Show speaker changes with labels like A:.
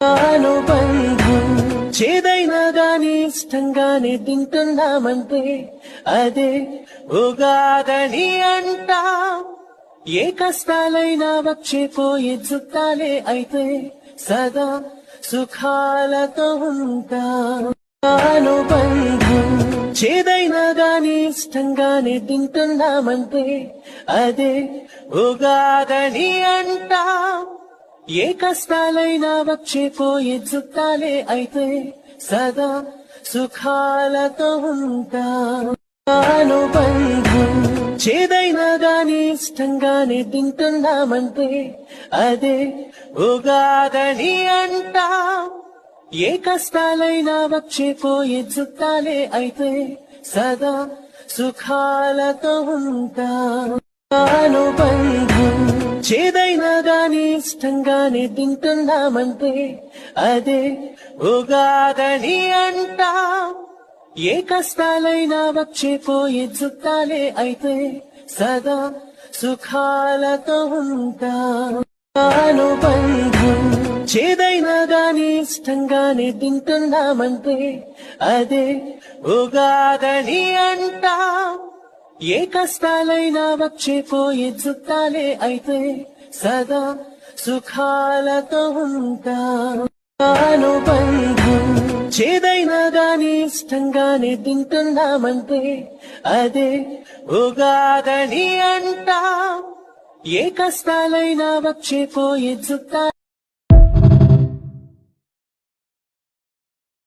A: అనుబంధం చేదైనా గాని ఇష్టంగానే తింటున్నామంటే అదే ఉగాదని అంటా. ఏ కష్టాలైనా వచ్చే పోయే చుట్టాలే అయితే సదా సుఖాలతో ఉంటా. అనుబంధం చేదైనా గాని ఇష్టంగానే తింటున్నామంటే అదే ఉగాదని అంటా. ఏ కష్టాలైనా వచ్చే పోయే చుట్టాలే అయితే సదా సుఖాలతో ఉంటా. అనుబంధం చేదైనా గాని ఇష్టంగానే తింటున్నామంటే అదే ఉగాదని అంటా. ఏ కష్టాలైనా వచ్చే పోయే చుట్టాలే అయితే సదా సుఖాలతో ఉంటా. అనుబంధం చేదైనా గాని ఇష్టంగానే తింటున్నామంటే అదే ఉగాదని అంటా. ఏ కష్టాలైనా వచ్చే పోయే చుట్టాలే అయితే సదా సుఖాలతో ఉంటా. అనుబంధం చేదైనా గాని ఇష్టంగానే తింటున్నామంటే అదే ఉగాదని అంటా. ఏ కష్టాలైనా వచ్చే పోయే చుట్టాలే అయితే సదా సుఖాలతో ఉంటా. అనుబంధం చేదైనా గాని ఇష్టంగానే తింటున్నామంటే అదే ఉగాదని అంటా. ఏ కష్టాలైనా వచ్చే పోయే చుట్టాలే